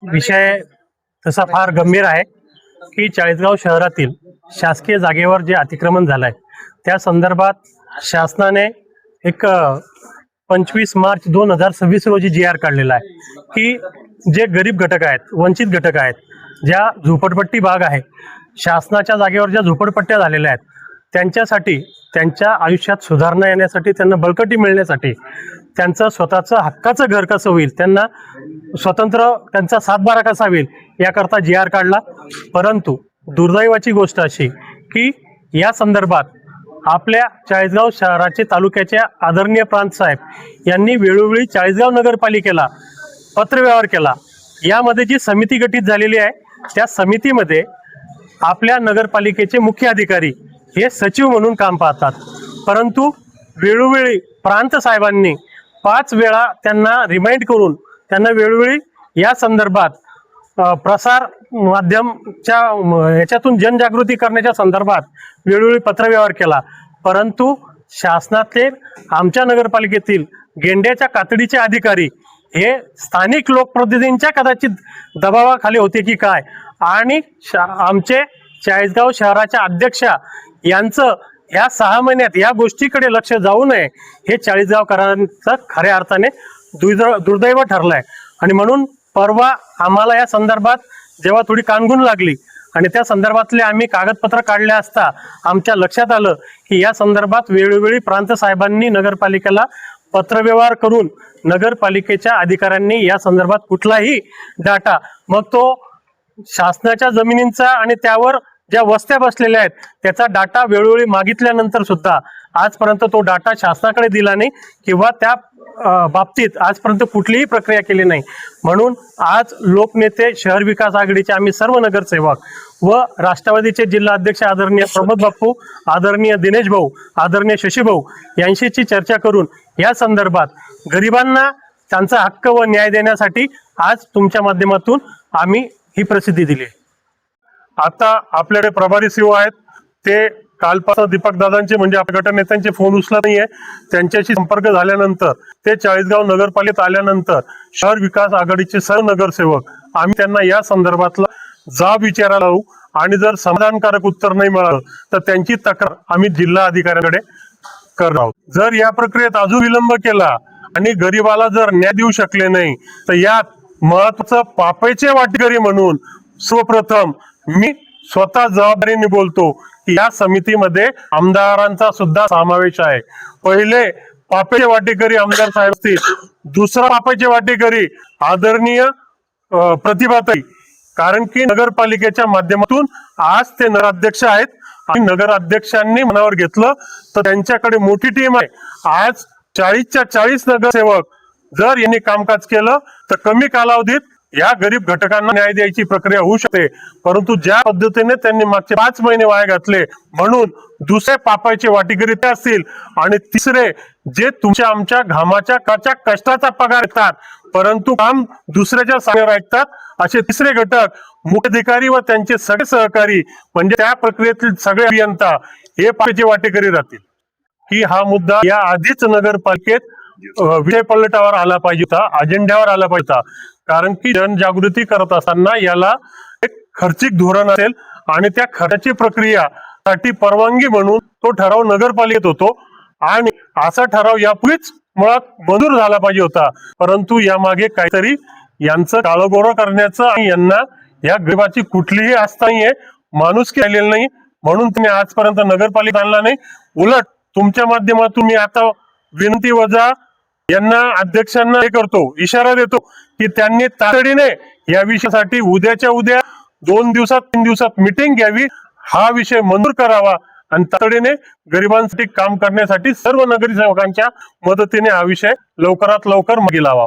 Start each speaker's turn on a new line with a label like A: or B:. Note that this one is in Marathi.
A: विषय तसा फार गंभीर आहे की चाळीसगाव शहरातील शासकीय जागेवर जे अतिक्रमण झालंय त्या संदर्भात शासनाने एक 25 मार्च 2026 रोजी GR काढलेला आहे की जे गरीब घटक आहेत, वंचित घटक आहेत, ज्या झोपडपट्टी भाग आहे, शासनाच्या जागेवर ज्या झोपडपट्ट्या झालेल्या आहेत त्यांच्यासाठी, त्यांच्या आयुष्यात सुधारणा येण्यासाठी, त्यांना बळकटी मिळण्यासाठी, त्यांचं स्वतःचं हक्काचं घर कसं होईल, त्यांना स्वतंत्र त्यांचा सातबारा कसा होईल याकरता GR काढला। परंतु दुर्दैवाची गोष्ट अशी की या संदर्भात आपल्या चाळीसगाव शहराचे तालुक्याच्या आदरणीय प्रांत साहेब यांनी वेळोवेळी चाळीसगाव नगरपालिकेला पत्रव्यवहार केला। यामध्ये जी समिती गठीत झालेली आहे त्या समितीमध्ये आपल्या नगरपालिकेचे मुख्य अधिकारी हे सचिव म्हणून काम पाहतात, परंतु वेळोवेळी प्रांत साहेबांनी 5 वेळा त्यांना रिमाइंड करून त्यांना वेळोवेळी या संदर्भात प्रसार माध्यमच्या याच्यातून जनजागृती करण्याच्या संदर्भात वेळोवेळी पत्रव्यवहार केला। परंतु शासनातले आमच्या नगरपालिकेतील गेंड्याच्या कातडीचे अधिकारी हे स्थानिक लोकप्रतिनिधींच्या कदाचित दबावाखाली होते की काय, आणि आमचे चाळीसगाव शहराच्या अध्यक्षा यांचं या 6 महिन्यात या गोष्टीकडे लक्ष जाऊ नये हे चाळीसगावकरांचं खऱ्या अर्थाने दुर्दैव ठरलंय। आणि म्हणून परवा आम्हाला या संदर्भात जेव्हा थोडी कानगुण लागली आणि त्या संदर्भातले आम्ही कागदपत्र काढले असता आमच्या लक्षात आलं की या संदर्भात वेळोवेळी प्रांत साहेबांनी नगरपालिकेला पत्रव्यवहार करून नगरपालिकेच्या अधिकाऱ्यांनी या संदर्भात कुठलाही डाटा, मग तो शासनाच्या जमिनींचा आणि त्यावर ज्या वस्त्या बसलेल्या आहेत त्याचा डाटा वेळोवेळी मागितल्यानंतर सुद्धा आजपर्यंत तो डाटा शासनाकडे दिला नाही किंवा त्या बाबतीत आजपर्यंत कुठलीही प्रक्रिया केली नाही। म्हणून आज लोकनेते शहर विकास आघाडीचे आम्ही सर्व नगरसेवक व राष्ट्रवादीचे जिल्हा अध्यक्ष आदरणीय प्रमोद बाप्पू, आदरणीय दिनेश भाऊ, आदरणीय शशी भाऊ यांच्याशी चर्चा करून या संदर्भात गरिबांना त्यांचा हक्क व न्याय देण्यासाठी आज तुमच्या माध्यमातून आम्ही ही प्रसिद्धी दिली।
B: आता आपल्याकडे प्रभारी सीओ आहेत, ते कालपासून दीपक दादांचे म्हणजे आपल्या गटनेत्यांचे फोन उचलत नाहीये। त्यांच्याशी संपर्क झाल्यानंतर ते चाळीसगाव नगरपालिकेत आल्यानंतर शहर विकास आघाडीचे सर्व नगरसेवक आम्ही त्यांना या संदर्भातला जाब विचारायला लावू आणि जर समाधानकारक उत्तर नाही मिळालं तर त्यांची तक्रार आम्ही जिल्हा अधिकाऱ्यांकडे करणार आहोत। जर या प्रक्रियेत अजून विलंब केला आणि गरिबाला जर न्याय देऊ शकले नाही तर यात महत्वाचं पापेचे वाटेकरी म्हणून सर्वप्रथम मी स्वतः जबाबदारीने बोलतो की या समितीमध्ये आमदारांचा सुद्धा समावेश आहे। पहिले पापेचे वाटेकरी आमदार साहेब असतील, दुसरा पापेचे वाटेकरी आदरणीय प्रतिभाताई, कारण की नगरपालिकेच्या माध्यमातून आज ते नगराध्यक्ष आहेत आणि नगराध्यक्षांनी मनावर घेतलं तर त्यांच्याकडे मोठी टीम आहे। आज 40च्या 40 नगरसेवक जर यांनी कामकाज केलं तर कमी कालावधीत या गरीब घटकांना न्याय द्यायची प्रक्रिया होऊ शकते। परंतु ज्या पद्धतीने त्यांनी मागचे 5 महिने वाया घातले म्हणून दुसरे पापाचे वाटेकरी ते असतील आणि तिसरे जे तुमच्या आमच्या घामाच्या कष्टाचा पगार येतात परंतु काम दुसऱ्याच्या सांगण्यावर ऐकतात, असे तिसरे घटक मुख्याधिकारी व त्यांचे सगळे सहकारी म्हणजे त्या प्रक्रियेतील सगळे अभियंता हे पापाचे वाटेकरी राहतील। की हा मुद्दा या आधीच नगरपालिकेत विषय पलटावर आला पाहिजे होता, अजेंड्यावर आला पाहिजे होता, कारण की जनजागृती करत असताना याला एक खर्चिक धोरण असेल आणि त्या खर्चाची प्रक्रिया साठी परवानगी म्हणून तो ठराव नगरपालिकेत होतो आणि असा ठराव यापूर्वीच मुळात मंजूर झाला पाहिजे होता। परंतु यामागे काहीतरी यांचं काळोगोरं करण्याचं आणि यांना या गरिबाची कुठलीही आस्था नाहीये, माणुसकी राहिलेली नाही, म्हणून तुम्ही आजपर्यंत नगरपालिका आणला नाही। उलट तुमच्या माध्यमातून मी आता विनंती वजा यांना अध्यक्षांना हे करतो, इशारा देतो की त्यांनी तातडीने या विषयासाठी उद्याच्या उद्या 2 दिवसात 3 दिवसात मीटिंग घ्यावी, हा विषय मंजूर करावा आणि तातडीने गरिबांसाठी काम करण्यासाठी सर्व नगरसेवकांच्या मदतीने हा विषय लवकरात लवकर मार्गी लावावा।